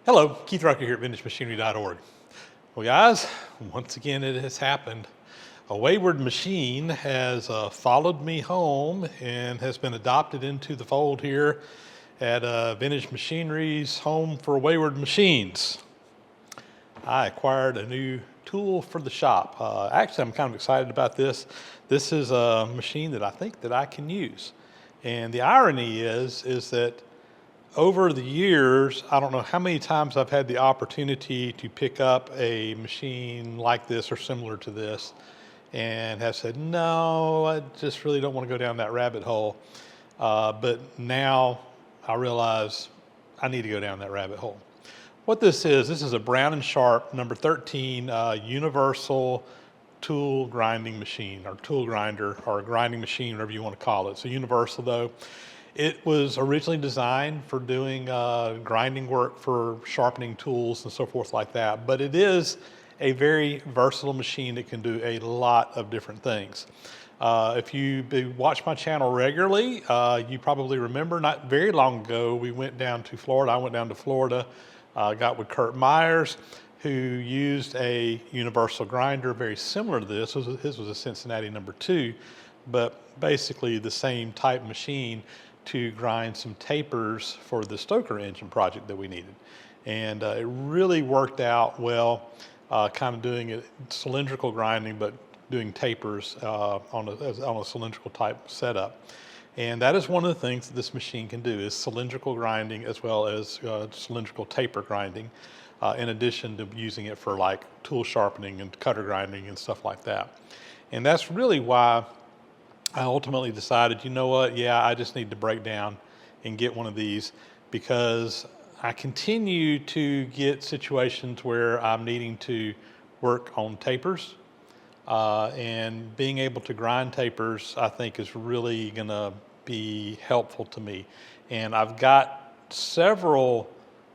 Hello, Keith Rucker here at VintageMachinery.org. Well, guys, once again it has happened. A wayward machine has followed me home and has been adopted into the fold here at Vintage Machinery's Home for Wayward Machines. I acquired a new tool for the shop. Actually, I'm kind of excited about this. This is a machine that I think that I can use. And the irony is that over the years, I don't know how many times I've had the opportunity to pick up a machine like this or similar to this and have said, no, I just really don't want to go down that rabbit hole. But now I realize I need to go down that rabbit hole. What this is a Brown & Sharpe number 13 universal tool grinding machine, or tool grinder, or a grinding machine, whatever you want to call it. It's a universal though. It was originally designed for doing grinding work for sharpening tools and so forth like that, but it is a very versatile machine that can do a lot of different things. If you watch my channel regularly, you probably remember not very long ago, we went down to Florida. I went down to Florida, got with Kurt Myers, who used a universal grinder very similar to this. His was a Cincinnati number 2, but basically the same type machine to grind some tapers for the Stoker engine project that we needed. And it really worked out well, kind of doing it cylindrical grinding, but doing tapers on a cylindrical type setup. And that is one of the things that this machine can do, is cylindrical grinding as well as cylindrical taper grinding, in addition to using it for like tool sharpening and cutter grinding and stuff like that. And that's really why I ultimately decided, you know what, yeah, I just need to break down and get one of these, because I continue to get situations where I'm needing to work on tapers, and being able to grind tapers, I think, is really gonna be helpful to me. And I've got several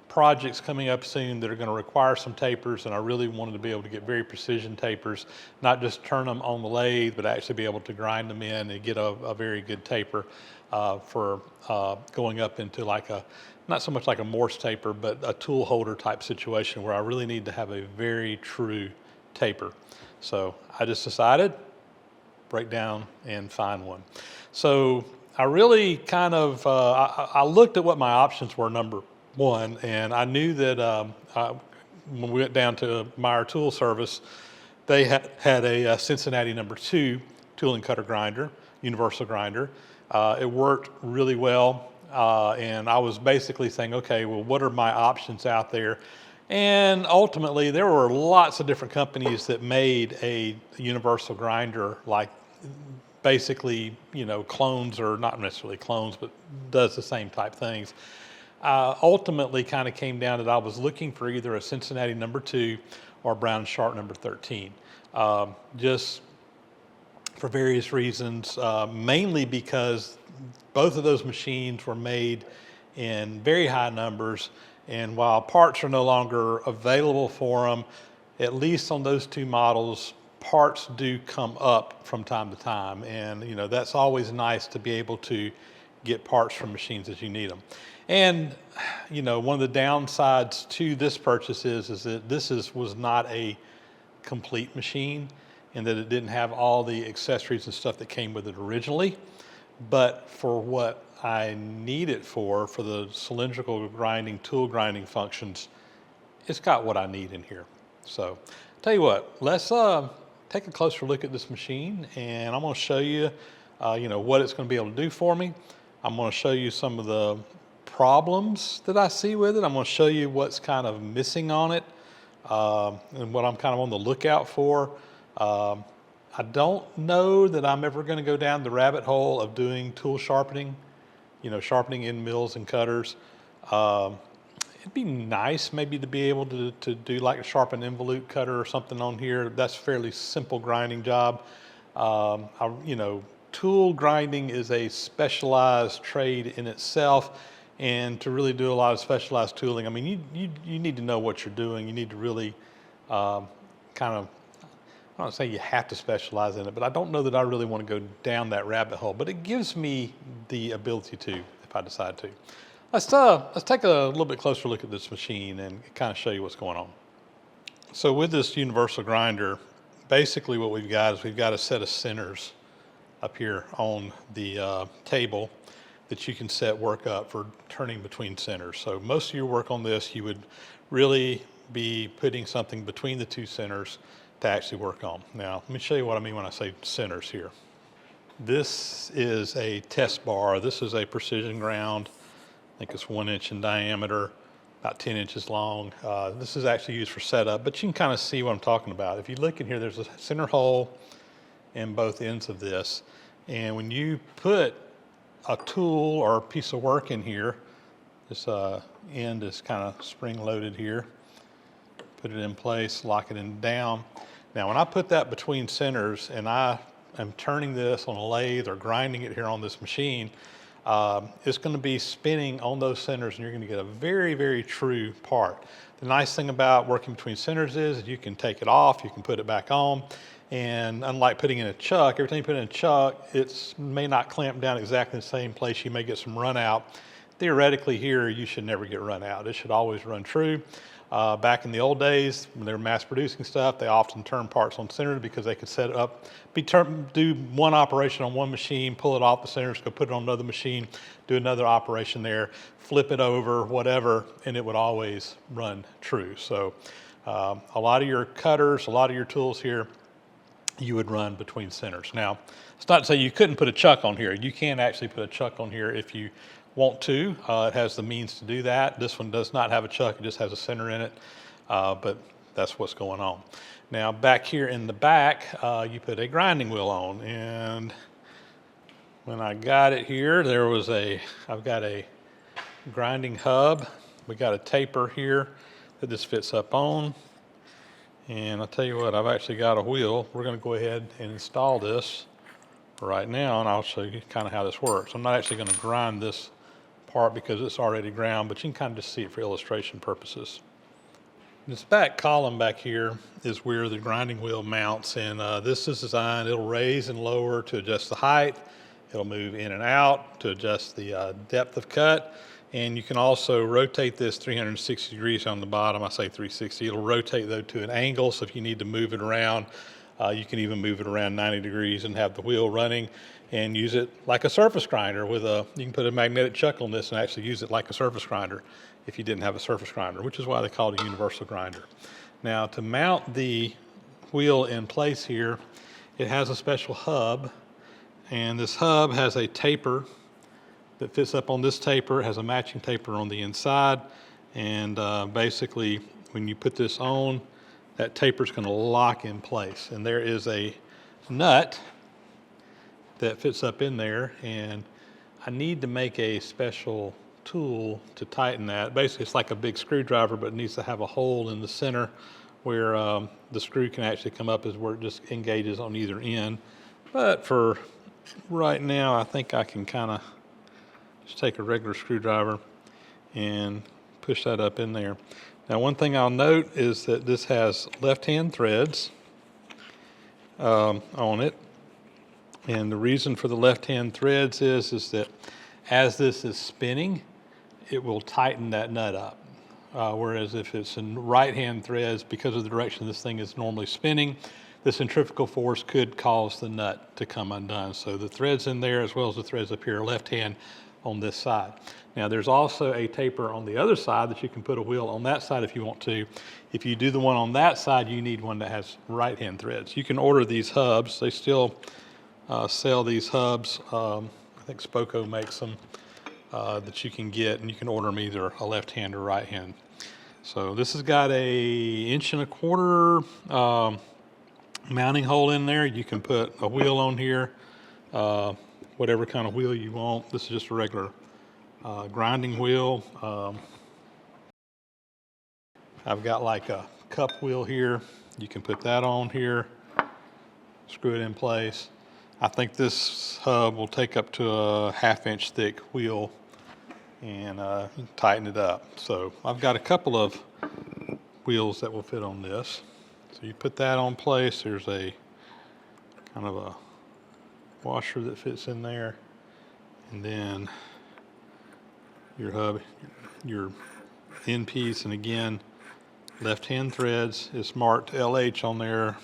projects coming up soon that are going to require some tapers, and I really wanted to be able to get very precision tapers, not just turn them on the lathe, but actually be able to grind them in and get a very good taper for going up into like a, not so much like a Morse taper, but a tool holder type situation where I really need to have a very true taper. So I just decided, break down and find one. So I really kind of, I looked at what my options were, number one, and I knew that when we went down to Meyer Tool Service, they had a Cincinnati number 2 tool and cutter grinder, universal grinder. It worked really well, and I was basically saying, okay, well, what are my options out there? And ultimately, there were lots of different companies that made a universal grinder, like basically, you know, clones, or not necessarily clones, but does the same type things. Ultimately kind of came down that I was looking for either a Cincinnati number 2 or Brown & Sharpe number 13. Just for various reasons, mainly because both of those machines were made in very high numbers, and while parts are no longer available for them, at least on those 2 models, parts do come up from time to time. And you know, that's always nice to be able to get parts from machines as you need them. And you know, one of the downsides to this purchase is that this was not a complete machine, and that it didn't have all the accessories and stuff that came with it originally. But for what I need it for the cylindrical grinding, tool grinding functions, it's got what I need in here. So tell you what, let's take a closer look at this machine, and I'm going to show you, you know, what it's going to be able to do for me. I'm going to show you some of the problems that I see with it. I'm going to show you what's kind of missing on it, and what I'm kind of on the lookout for. I don't know that I'm ever going to go down the rabbit hole of doing tool sharpening, you know, sharpening in mills and cutters. It'd be nice maybe to be able to do like a sharpen involute cutter or something on here. That's a fairly simple grinding job. You know, tool grinding is a specialized trade in itself, and to really do a lot of specialized tooling, I mean, you need to know what you're doing. You need to really kind of, I'm not saying you have to specialize in it, but I don't know that I really want to go down that rabbit hole, but it gives me the ability to, if I decide to. Let's take a little bit closer look at this machine and kind of show you what's going on. So with this universal grinder, basically what we've got is we've got a set of centers up here on the table that you can set work up for turning between centers. So most of your work on this, you would really be putting something between the two centers to actually work on. Now, let me show you what I mean when I say centers here. This is a test bar. This is a precision ground. I think it's 1 inch in diameter, about 10 inches long. This is actually used for setup, but you can kind of see what I'm talking about. If you look in here, there's a center hole in both ends of this. And when you put a tool or a piece of work in here, this end is kind of spring loaded here. Put it in place, lock it in down. Now when I put that between centers and I am turning this on a lathe or grinding it here on this machine, it's going to be spinning on those centers and you're going to get a very, very true part. The nice thing about working between centers is you can take it off, you can put it back on, and unlike putting in a chuck, every time you put in a chuck, it may not clamp down exactly the same place. You may get some run out. Theoretically here, you should never get run out. It should always run true. Back in the old days, when they were mass producing stuff, they often turn parts on centers because they could set it up, do one operation on one machine, pull it off the centers, go put it on another machine, do another operation there, flip it over, whatever, and it would always run true. So a lot of your cutters, a lot of your tools here, you would run between centers. Now, it's not to say you couldn't put a chuck on here. You can actually put a chuck on here if you want to. It has the means to do that. This one does not have a chuck, it just has a center in it, but that's what's going on. Now back here in the back, you put a grinding wheel on, and when I got it here, I've got a grinding hub. We got a taper here that this fits up on. And I'll tell you what, I've actually got a wheel. We're going to go ahead and install this right now, and I'll show you kind of how this works. I'm not actually going to grind this part because it's already ground, but you can kind of just see it for illustration purposes. This back column back here is where the grinding wheel mounts, and this is designed, it'll raise and lower to adjust the height. It'll move in and out to adjust the depth of cut. And you can also rotate this 360 degrees on the bottom. I say 360. It'll rotate though to an angle, so if you need to move it around, you can even move it around 90 degrees and have the wheel running and use it like a surface grinder you can put a magnetic chuck on this and actually use it like a surface grinder if you didn't have a surface grinder, which is why they call it a universal grinder. Now to mount the wheel in place here, it has a special hub, and this hub has a taper that fits up on this taper. It has a matching taper on the inside, and basically when you put this on, that taper is going to lock in place, and there is a nut that fits up in there, and I need to make a special tool to tighten that. Basically it's like a big screwdriver, but it needs to have a hole in the center where the screw can actually come up, is where it just engages on either end. But for right now, I think I can kind of just take a regular screwdriver and push that up in there. Now one thing I'll note is that this has left-hand threads on it, and the reason for the left-hand threads is that as this is spinning, it will tighten that nut up. Whereas if it's in right-hand threads, because of the direction this thing is normally spinning, the centrifugal force could cause the nut to come undone. So the threads in there, as well as the threads up here, are left-hand on this side. Now there's also a taper on the other side that you can put a wheel on that side if you want to. If you do the one on that side, you need one that has right-hand threads. You can order these hubs. They still sell these hubs. I think Spoko makes them that you can get, and you can order them either a left hand or right hand. So this has got a 1.25 inch mounting hole in there. You can put a wheel on here, whatever kind of wheel you want. This is just a regular grinding wheel. I've got like a cup wheel here. You can put that on here, screw it in place. I think this hub will take up to a 1/2 inch thick wheel and tighten it up. So I've got a couple of wheels that will fit on this. So you put that on place. There's a kind of a washer that fits in there, and then your hub, your end piece, and again, left-hand threads is marked LH on there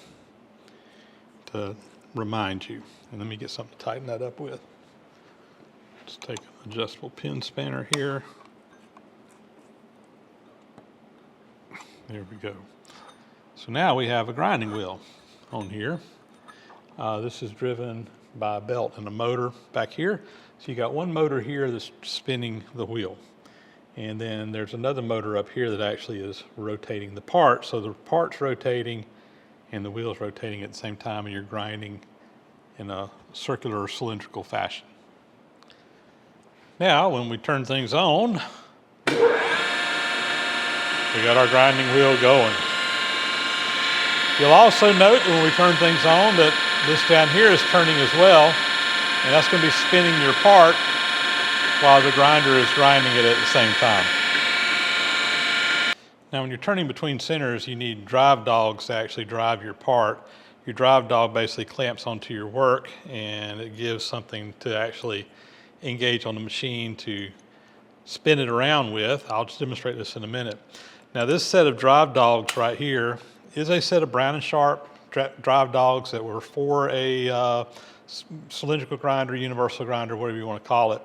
to remind you. And let me get something to tighten that up with. Let's take an adjustable pin spanner here. There we go. So now we have a grinding wheel on here. This is driven by a belt and a motor back here. So you got one motor here that's spinning the wheel. And then there's another motor up here that actually is rotating the part. So the part's rotating and the wheel's rotating at the same time, and you're grinding in a circular or cylindrical fashion. Now, when we turn things on, we got our grinding wheel going. You'll also note when we turn things on that this down here is turning as well, and that's going to be spinning your part while the grinder is grinding it at the same time. Now, when you're turning between centers, you need drive dogs to actually drive your part. Your drive dog basically clamps onto your work, and it gives something to actually engage on the machine to spin it around with. I'll just demonstrate this in a minute. Now, this set of drive dogs right here is a set of Brown and Sharpe drive dogs that were for a cylindrical grinder, universal grinder, whatever you want to call it.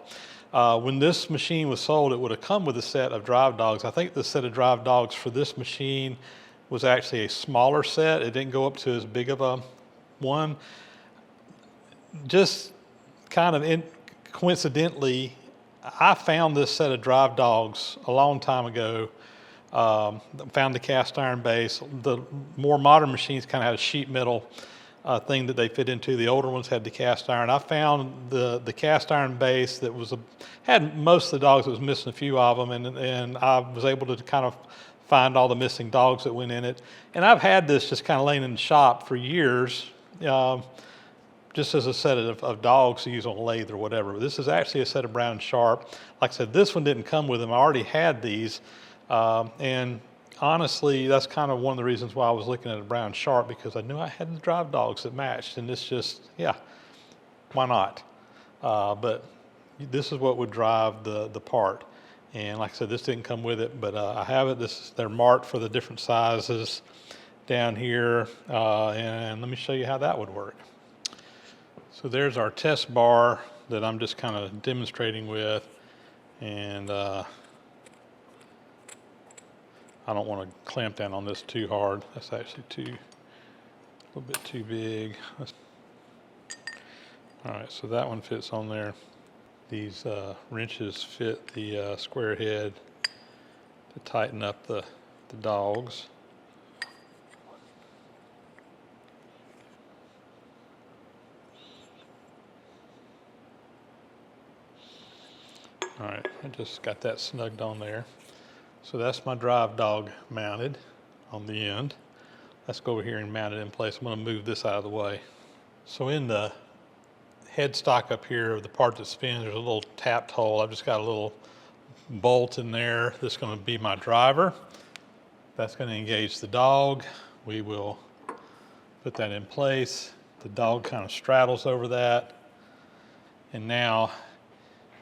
When this machine was sold, it would have come with a set of drive dogs. I think the set of drive dogs for this machine was actually a smaller set. It didn't go up to as big of a one. Just kind of coincidentally, I found this set of drive dogs a long time ago. Found the cast iron base. The more modern machines kind of had a sheet metal thing that they fit into. The older ones had the cast iron. I found the cast iron base that had most of the dogs. It was missing a few of them, and I was able to kind of find all the missing dogs that went in it. And I've had this just kind of laying in the shop for years, just as a set of dogs to use on a lathe or whatever. But this is actually a set of Brown and Sharpe. Like I said, this one didn't come with them. I already had these. And honestly, that's kind of one of the reasons why I was looking at a Brown Sharpe, because I knew I had the drive dogs that matched, and it's just, yeah, why not? But this is what would drive the part. And like I said, this didn't come with it, but I have it. They're marked for the different sizes down here, and let me show you how that would work. So there's our test bar that I'm just kind of demonstrating with, and I don't want to clamp down on this too hard. That's actually a little bit too big. All right, so that one fits on there. These wrenches fit the square head to tighten up the dogs. All right, I just got that snugged on there. So that's my drive dog mounted on the end. Let's go over here and mount it in place. I'm going to move this out of the way. So in the headstock up here of the part that spins, there's a little tapped hole. I've just got a little bolt in there that's going to be my driver. That's going to engage the dog. We will put that in place. The dog kind of straddles over that. And now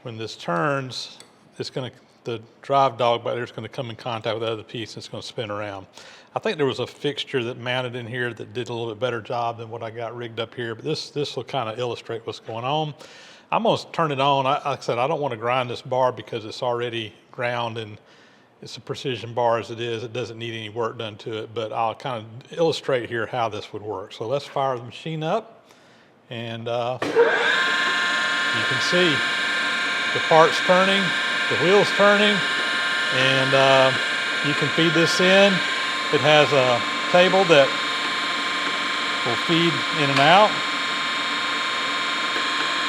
when this turns, the drive dog back there is going to come in contact with the other piece, and it's going to spin around. I think there was a fixture that mounted in here that did a little bit better job than what I got rigged up here, but this will kind of illustrate what's going on. I'm going to turn it on. Like I said, I don't want to grind this bar because it's already ground and it's a precision bar as it is. It doesn't need any work done to it, but I'll kind of illustrate here how this would work. So let's fire the machine up, and you can see the part's turning, the wheel's turning, and you can feed this in. It has a table that will feed in and out.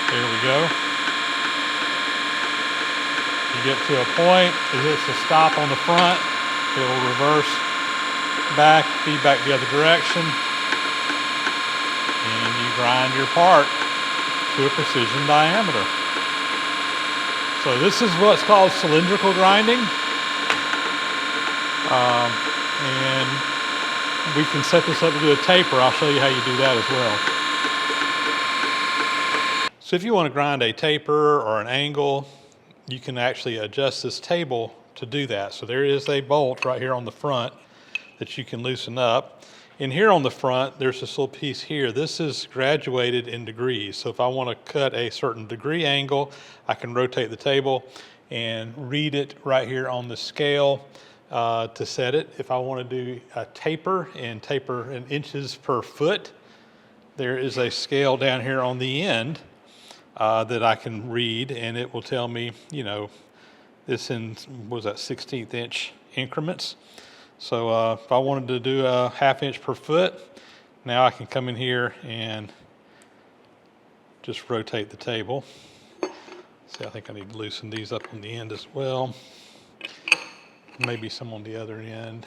There we go. You get to a point, it hits a stop on the front, it will reverse back, feed back the other direction, and you grind your part to a precision diameter. So this is what's called cylindrical grinding. And we can set this up to do a taper. I'll show you how you do that as well. So if you want to grind a taper or an angle, you can actually adjust this table to do that. So there is a bolt right here on the front that you can loosen up. And here on the front, there's this little piece here. This is graduated in degrees. So if I want to cut a certain degree angle, I can rotate the table and read it right here on the scale to set it. If I want to do a taper and taper in inches per foot, there is a scale down here on the end that I can read, and it will tell me, you know, this in, what was that, 16th inch increments. So if I wanted to do a 1/2 inch per foot, now I can come in here and just rotate the table. See, I think I need to loosen these up on the end as well. Maybe some on the other end.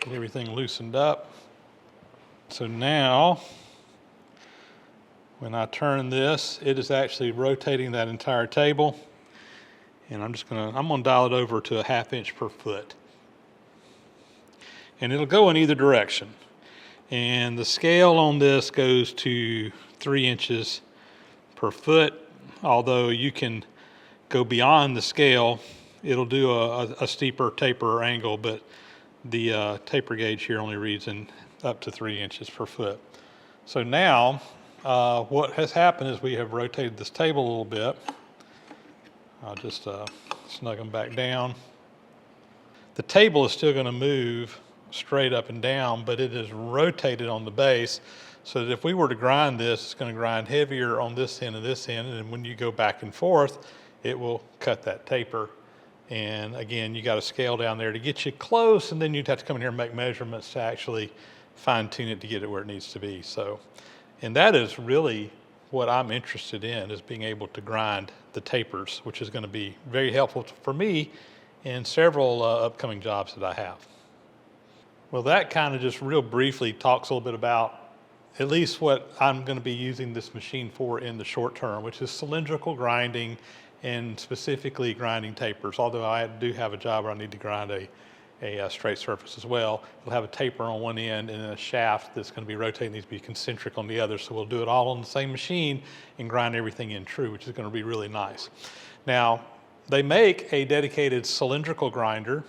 Get everything loosened up. So now, when I turn this, it is actually rotating that entire table. And I'm gonna dial it over to a 1/2 inch per foot. And it'll go in either direction. And the scale on this goes to 3 inches per foot. Although you can go beyond the scale, it'll do a steeper taper angle, but the taper gauge here only reads in up to 3 inches per foot. So now, what has happened is we have rotated this table a little bit. I'll just snug them back down. The table is still going to move straight up and down, but it is rotated on the base so that if we were to grind this, it's going to grind heavier on this end and this end, and when you go back and forth, it will cut that taper. And again, you got a scale down there to get you close, and then you'd have to come in here and make measurements to actually fine tune it to get it where it needs to be. So, and that is really what I'm interested in, is being able to grind the tapers, which is going to be very helpful for me in several upcoming jobs that I have. Well, that kind of just real briefly talks a little bit about at least what I'm going to be using this machine for in the short term, which is cylindrical grinding, and specifically grinding tapers. Although I do have a job where I need to grind a straight surface as well. It'll have a taper on one end and then a shaft that's going to be rotating, needs to be concentric on the other. So we'll do it all on the same machine and grind everything in true, which is going to be really nice. Now, they make a dedicated cylindrical grinder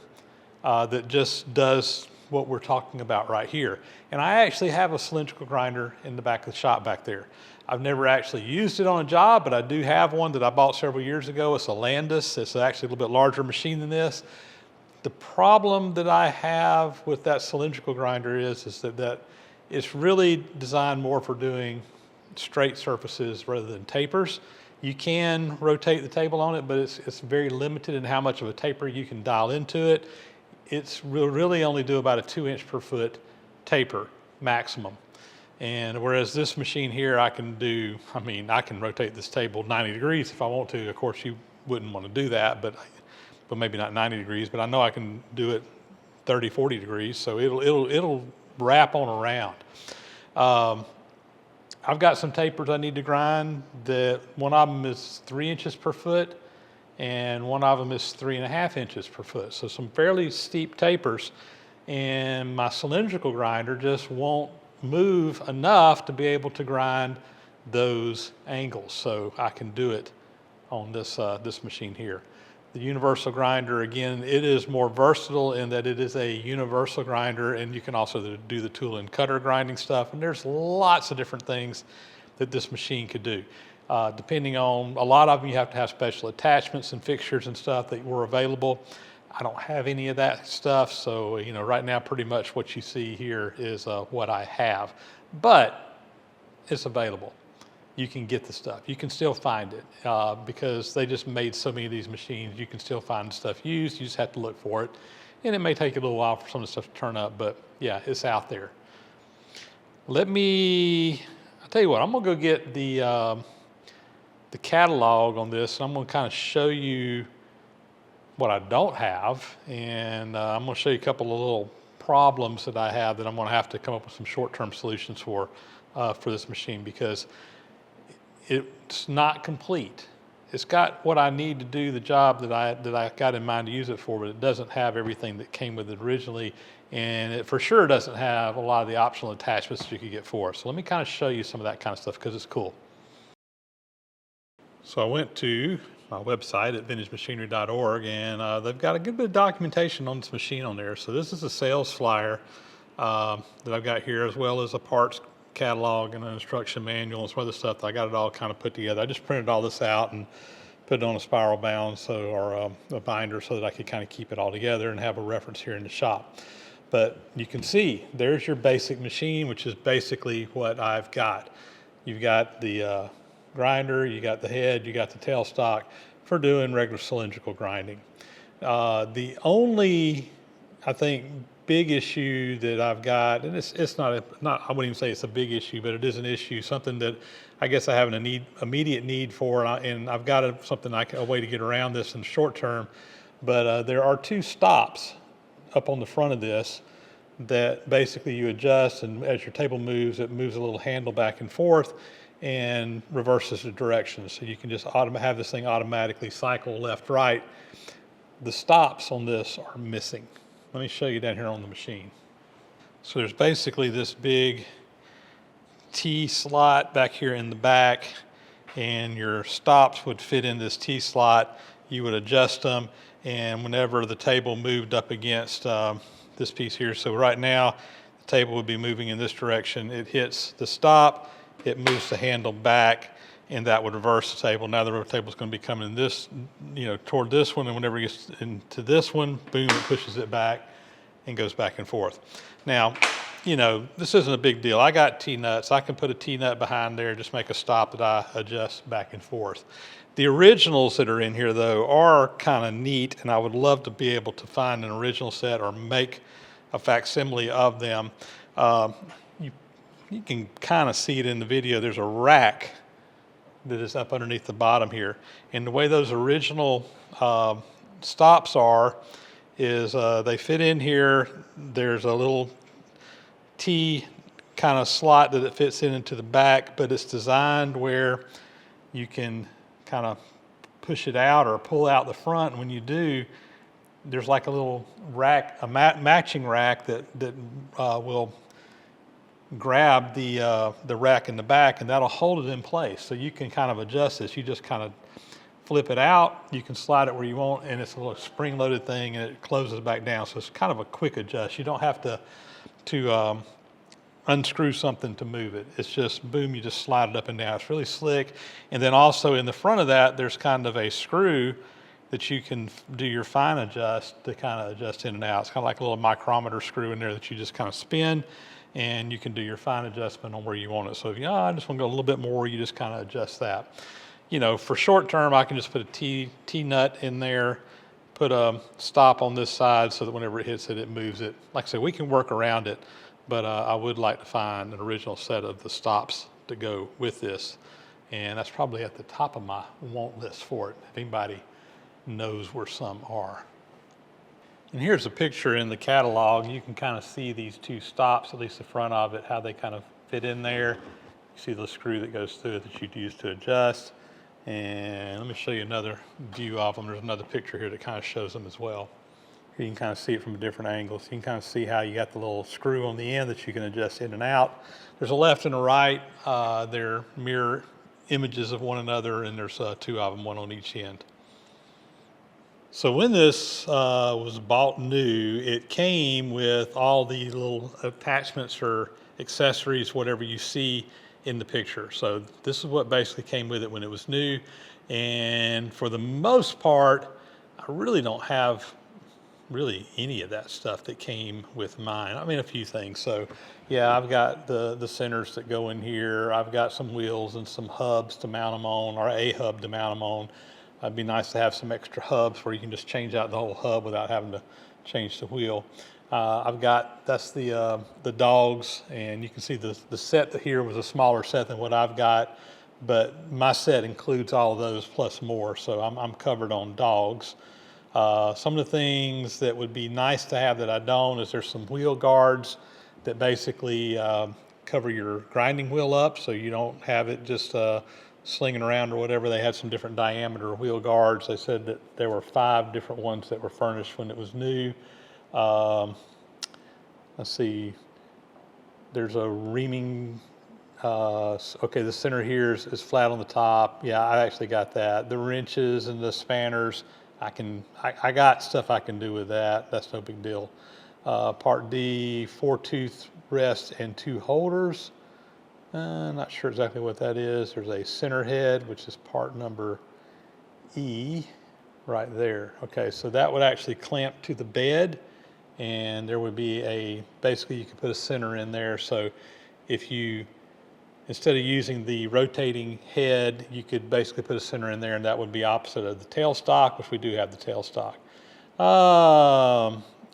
that just does what we're talking about right here. And I actually have a cylindrical grinder in the back of the shop back there. I've never actually used it on a job, but I do have one that I bought several years ago. It's a Landis. It's actually a little bit larger machine than this. The problem that I have with that cylindrical grinder is that it's really designed more for doing straight surfaces rather than tapers. You can rotate the table on it, but it's very limited in how much of a taper you can dial into it. It's really only do about a 2 inch per foot taper maximum. And whereas this machine here, I can rotate this table 90 degrees if I want to. Of course, you wouldn't want to do that, but maybe not 90 degrees, but I know I can do it 30, 40 degrees, so it'll wrap on around. I've got some tapers I need to grind. One of them is 3 inches per foot, and one of them is 3.5 inches per foot. So some fairly steep tapers, and my cylindrical grinder just won't move enough to be able to grind those angles. So I can do it on this machine here. The universal grinder, again, it is more versatile in that it is a universal grinder, and you can also do the tool and cutter grinding stuff. And there's lots of different things that this machine could do. Depending on, a lot of them you have to have special attachments and fixtures and stuff that were available. I don't have any of that stuff, so right now pretty much what you see here is what I have. But it's available. You can get the stuff. You can still find it because they just made so many of these machines. You can still find stuff used. You just have to look for it. And it may take a little while for some of the stuff to turn up, but yeah, it's out there. I'll tell you what, I'm gonna go get the catalog on this, and I'm gonna kind of show you what I don't have, and I'm gonna show you a couple of little problems that I have that I'm gonna have to come up with some short-term solutions for this machine, because it's not complete. It's got what I need to do the job that I got in mind to use it for, but it doesn't have everything that came with it originally, and it for sure doesn't have a lot of the optional attachments that you could get for it. So let me kind of show you some of that kind of stuff because it's cool. So I went to my website at VintageMachinery.org, and they've got a good bit of documentation on this machine on there. So this is a sales flyer that I've got here, as well as a parts catalog and an instruction manual and some other stuff. I got it all kind of put together. I just printed all this out and put it on a spiral bound, or a binder, so that I could kind of keep it all together and have a reference here in the shop. But you can see there's your basic machine, which is basically what I've got. You've got the grinder, you got the head, you got the tailstock for doing regular cylindrical grinding. The only, I think, big issue that I've got, and it's not I wouldn't even say it's a big issue, but it is an issue, something that I guess I have an immediate need for, and I've got a way to get around this in the short term. But there are two stops up on the front of this that basically you adjust, and as your table moves, it moves a little handle back and forth and reverses the direction. So you can just have this thing automatically cycle left, right. The stops on this are missing. Let me show you down here on the machine. So there's basically this big T slot back here in the back, and your stops would fit in this T slot. You would adjust them, and whenever the table moved up against this piece here, so right now the table would be moving in this direction, it hits the stop, it moves the handle back, and that would reverse the table. Now the table is going to be coming this, toward this one, and whenever it gets into this one, boom, it pushes it back and goes back and forth. Now, this isn't a big deal. I got T-nuts. I can put a T-nut behind there, just make a stop that I adjust back and forth. The originals that are in here, though, are kind of neat, and I would love to be able to find an original set or make a facsimile of them. You can kind of see it in the video. There's a rack that is up underneath the bottom here. And the way those original stops is they fit in here. There's a little T kind of slot that it fits into the back, but it's designed where you can kind of push it out or pull out the front. And when you do, there's like a little rack, a matching rack that will grab the rack in the back, and that'll hold it in place. So you can kind of adjust this. You just kind of flip it out, you can slide it where you want, and it's a little spring-loaded thing, and it closes back down. So it's kind of a quick adjust. You don't have to unscrew something to move it. It's just, boom, you just slide it up and down. It's really slick. And then also in the front of that, there's kind of a screw that you can do your fine adjust to kind of adjust in and out. It's kind of like a little micrometer screw in there that you just kind of spin, and you can do your fine adjustment on where you want it. So if I just want to go a little bit more, you just kind of adjust that. For short term, I can just put a T-nut in there, put a stop on this side so that whenever it hits it, it moves it. Like I said, we can work around it, but I would like to find an original set of the stops to go with this. And that's probably at the top of my want list for it, if anybody knows where some are. And here's a picture in the catalog. You can kind of see these two stops, at least the front of it, how they kind of fit in there. You see the screw that goes through it that you'd use to adjust. And let me show you another view of them. There's another picture here that kind of shows them as well. Here you can kind of see it from different angles. You can kind of see how you got the little screw on the end that you can adjust in and out. There's a left and a right. They're mirror images of one another, and there's two of them, one on each end. So when this was bought new, it came with all the little attachments or accessories, whatever you see in the picture. So this is what basically came with it when it was new. And for the most part, I really don't have really any of that stuff that came with mine. I mean, a few things. So yeah, I've got the centers that go in here. I've got some wheels and some hubs to mount them on, or a hub to mount them on. It'd be nice to have some extra hubs where you can just change out the whole hub without having to change the wheel. That's the dogs, and you can see the set here was a smaller set than what I've got, but my set includes all of those plus more, so I'm covered on dogs. Some of the things that would be nice to have that I don't is there's some wheel guards that basically cover your grinding wheel up, so you don't have it just slinging around or whatever. They had some different diameter wheel guards. They said that there were 5 different ones that were furnished when it was new. Let's see, there's a reaming Okay, the center here is flat on the top. Yeah, I actually got that. The wrenches and the spanners, I got stuff I can do with that. That's no big deal. Part D, 4-tooth rest and 2 holders. Not sure exactly what that is. There's a center head, which is part number E right there. Okay, so that would actually clamp to the bed, and there would be basically you could put a center in there. So if you, instead of using the rotating head, you could basically put a center in there, and that would be opposite of the tailstock, which we do have the tailstock.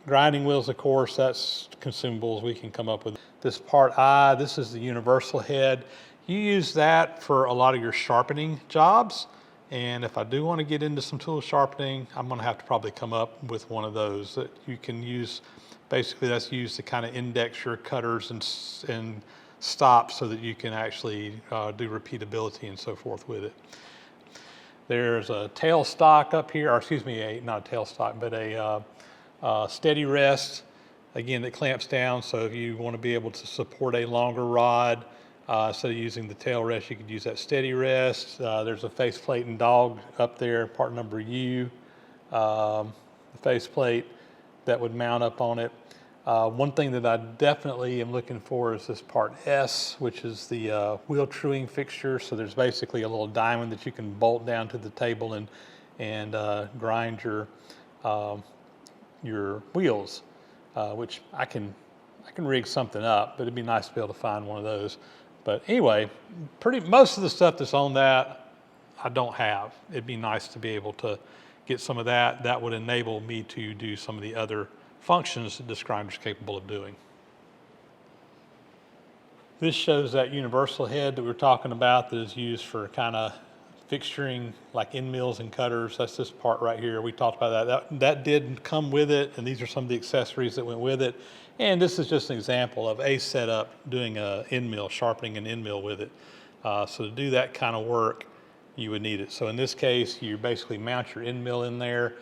Grinding wheels, of course, that's consumables we can come up with. This part I, this is the universal head. You use that for a lot of your sharpening jobs. And if I do want to get into some tool sharpening, I'm going to have to probably come up with one of those that you can use. Basically, that's used to kind of index your cutters and stop so that you can actually do repeatability and so forth with it. There's a tailstock up here, or excuse me, not a tailstock, but a steady rest, again, that clamps down. So if you want to be able to support a longer rod, instead of using the tail rest, you could use that steady rest. There's a faceplate and dog up there, part number U, the faceplate that would mount up on it. One thing that I definitely am looking for is this part S, which is the wheel truing fixture. So there's basically a little diamond that you can bolt down to the table and grind your wheels, which I can rig something up, but it'd be nice to be able to find one of those. But anyway, most of the stuff that's on that, I don't have. It'd be nice to be able to get some of that. That would enable me to do some of the other functions that this grinder is capable of doing. This shows that universal head that we were talking about that is used for kind of fixturing like end mills and cutters. That's this part right here. We talked about that. That did come with it, and these are some of the accessories that went with it. And this is just an example of a setup doing a end mill, sharpening an end mill with it. So to do that kind of work, you would need it. So in this case, you basically mount your end mill in there.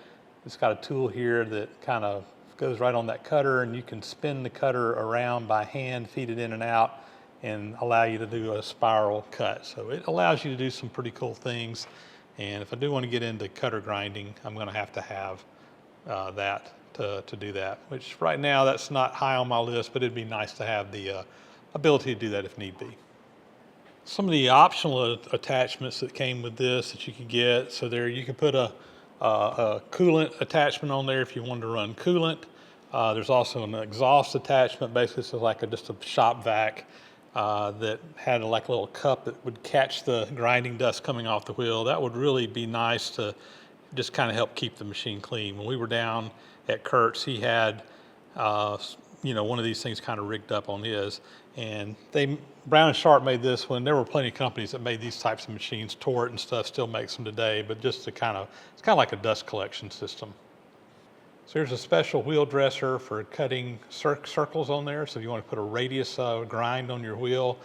It's got a tool here that kind of goes right on that cutter, and you can spin the cutter around by hand, feed it in and out, and allow you to do a spiral cut. So it allows you to do some pretty cool things. And if I do want to get into cutter grinding, I'm going to have that to do that, which right now that's not high on my list, but it'd be nice to have the ability to do that if need be. Some of the optional attachments that came with this that you could get, so there you can put a coolant attachment on there if you wanted to run coolant. There's also an exhaust attachment, basically it's like just a shop vac that had like a little cup that would catch the grinding dust coming off the wheel. That would really be nice to just kind of help keep the machine clean. When we were down at Kurt's, he had one of these things kind of rigged up on his, and Brown and Sharpe made this one. There were plenty of companies that made these types of machines. Tort and stuff still makes them today, but just to it's kind of like a dust collection system. So here's a special wheel dresser for cutting circles on there. So if you want to put a radius grind on your wheel,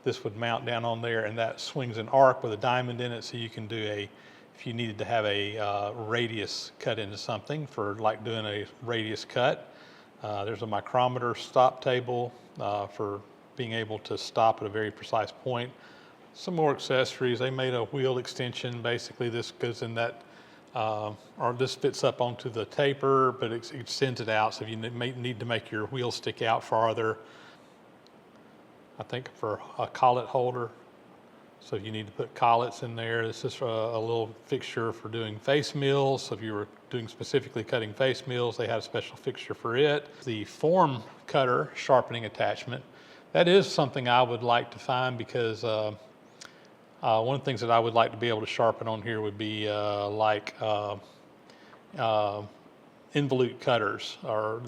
this would mount down on there, and that swings an arc with a diamond in it, so you can do if you needed to have a radius cut into something for like doing a radius cut. There's a micrometer stop table for being able to stop at a very precise point. Some more accessories. They made a wheel extension. Basically, this goes in that, or this fits up onto the taper, but it extends it out. So if you need to make your wheel stick out farther, I think for a collet holder. So if you need to put collets in there, this is a little fixture for doing face mills. So if you were doing specifically cutting face mills, they had a special fixture for it. The form cutter sharpening attachment, that is something I would like to find, because one of the things that I would like to be able to sharpen on here would be involute cutters,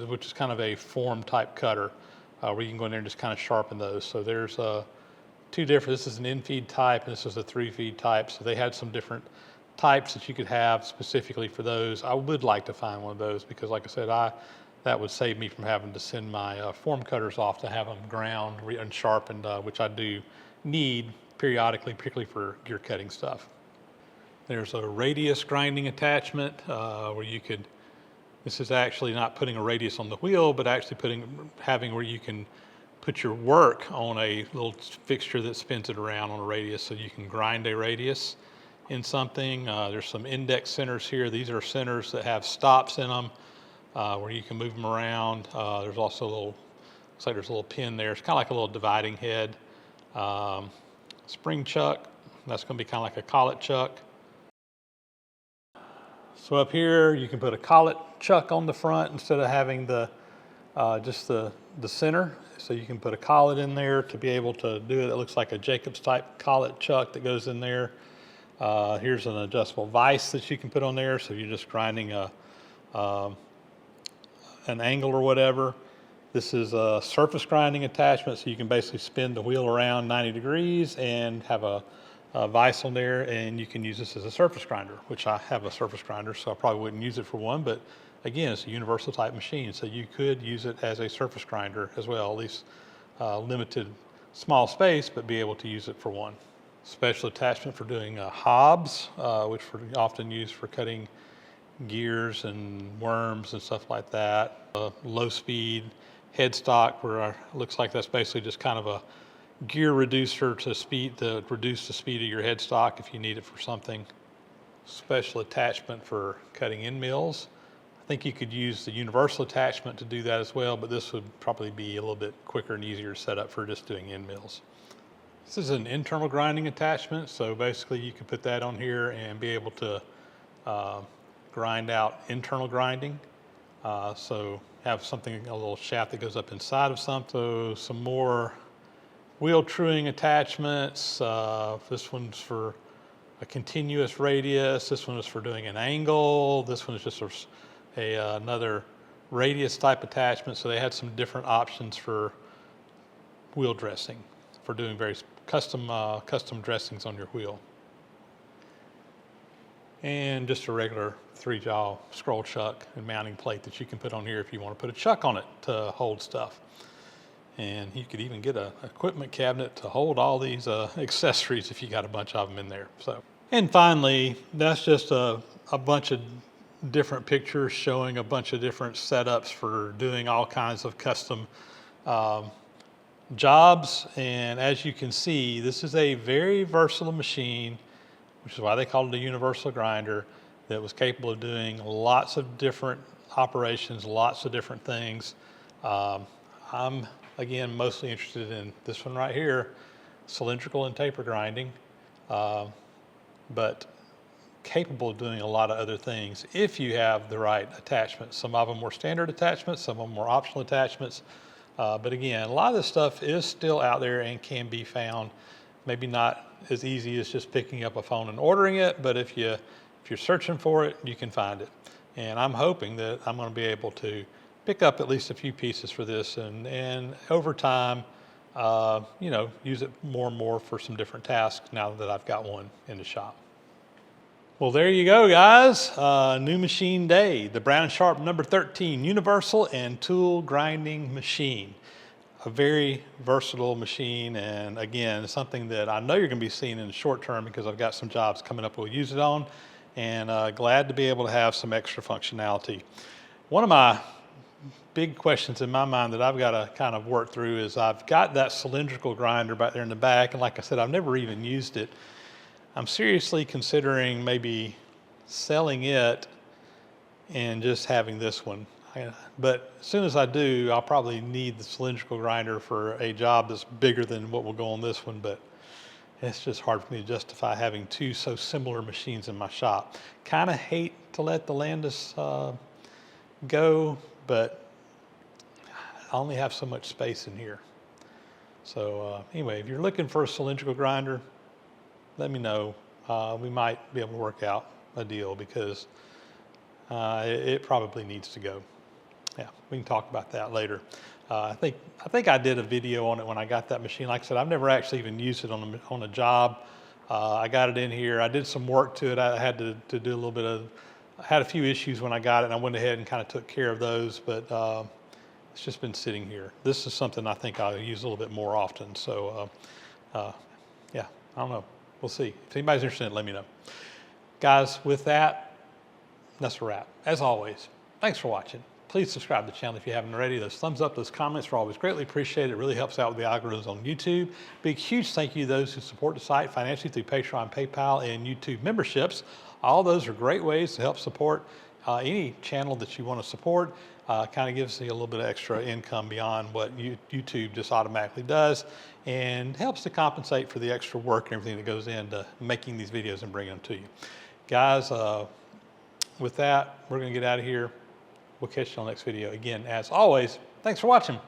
which is kind of a form type cutter where you can go in there and just kind of sharpen those. So there's two different, this is an in-feed type and this is a 3-feed type. So they had some different types that you could have specifically for those. I would like to find one of those, because like I said, that would save me from having to send my form cutters off to have them ground and sharpened, which I do need periodically, particularly for gear cutting stuff. There's a radius grinding attachment where you could, this is actually not putting a radius on the wheel, but actually having where you can put your work on a little fixture that spins it around on a radius, so you can grind a radius in something. There's some index centers here. These are centers that have stops in them where you can move them around. There's also a little, looks like there's a little pin there. It's kind of like a little dividing head. Spring chuck, that's going to be kind of like a collet chuck. So up here you can put a collet chuck on the front instead of having the just the center. So you can put a collet in there to be able to do it. It looks like a Jacobs type collet chuck that goes in there. Here's an adjustable vise that you can put on there. So you're just grinding an angle or whatever. This is a surface grinding attachment. So you can basically spin the wheel around 90 degrees and have a vise on there, and you can use this as a surface grinder, which I have a surface grinder, so I probably wouldn't use it for one, but again, it's a universal type machine, so you could use it as a surface grinder as well, at least limited small space, but be able to use it for one. Special attachment for doing hobs, which are often used for cutting gears and worms and stuff like that. Low speed headstock, where it looks like that's basically just kind of a gear reducer to reduce the speed of your headstock if you need it for something. Special attachment for cutting end mills. I think you could use the universal attachment to do that as well, but this would probably be a little bit quicker and easier to set up for just doing end mills. This is an internal grinding attachment, so basically you can put that on here and be able to grind out internal grinding. So have something, a little shaft that goes up inside of something. So some more wheel truing attachments. This one's for a continuous radius. This one is for doing an angle. This one is just another radius type attachment. So they had some different options for wheel dressing, for doing very custom dressings on your wheel. And just a regular 3-jaw scroll chuck and mounting plate that you can put on here if you want to put a chuck on it to hold stuff. And you could even get an equipment cabinet to hold all these accessories if you got a bunch of them in there. So, and finally, that's just a bunch of different pictures showing a bunch of different setups for doing all kinds of custom jobs. And as you can see, this is a very versatile machine, which is why they call it a universal grinder, that was capable of doing lots of different operations, lots of different things. I'm again mostly interested in this one right here, cylindrical and taper grinding, but capable of doing a lot of other things if you have the right attachments. Some of them were standard attachments, some of them were optional attachments, but again, a lot of this stuff is still out there and can be found. Maybe not as easy as just picking up a phone and ordering it, but if you're searching for it, you can find it. And I'm hoping that I'm going to be able to pick up at least a few pieces for this, and over time, use it more and more for some different tasks now that I've got one in the shop. Well, there you go, guys. New machine day, the Brown & Sharpe number 13 universal and tool grinding machine. A very versatile machine, and again, something that I know you're going to be seeing in the short term because I've got some jobs coming up we'll use it on, and glad to be able to have some extra functionality. One of my big questions in my mind that I've got to kind of work through is I've got that cylindrical grinder back there in the back, and like I said, I've never even used it. I'm seriously considering maybe selling it and just having this one. But as soon as I do, I'll probably need the cylindrical grinder for a job that's bigger than what will go on this one, but it's just hard for me to justify having two so similar machines in my shop. Kind of hate to let the Landis go, but I only have so much space in here. So anyway, if you're looking for a cylindrical grinder, let me know. We might be able to work out a deal because it probably needs to go. Yeah, we can talk about that later. I think I did a video on it when I got that machine. Like I said, I've never actually even used it on a job. I got it in here. I did some work to it. I had to do a little bit of, I had a few issues when I got it, and I went ahead and kind of took care of those, but it's just been sitting here. This is something I think I'll use a little bit more often. So yeah, I don't know. We'll see. If anybody's interested in it, let me know. Guys, with that, that's a wrap. As always, thanks for watching. Please subscribe to the channel if you haven't already. Those thumbs up, those comments are always greatly appreciated. It really helps out with the algorithms on YouTube. Big, huge thank you to those who support the site financially through Patreon, PayPal, and YouTube memberships. All those are great ways to help support any channel that you want to support. Kind of gives you a little bit of extra income beyond what YouTube just automatically does, and helps to compensate for the extra work and everything that goes into making these videos and bringing them to you. Guys, with that, we're going to get out of here. We'll catch you on the next video. Again, as always, thanks for watching.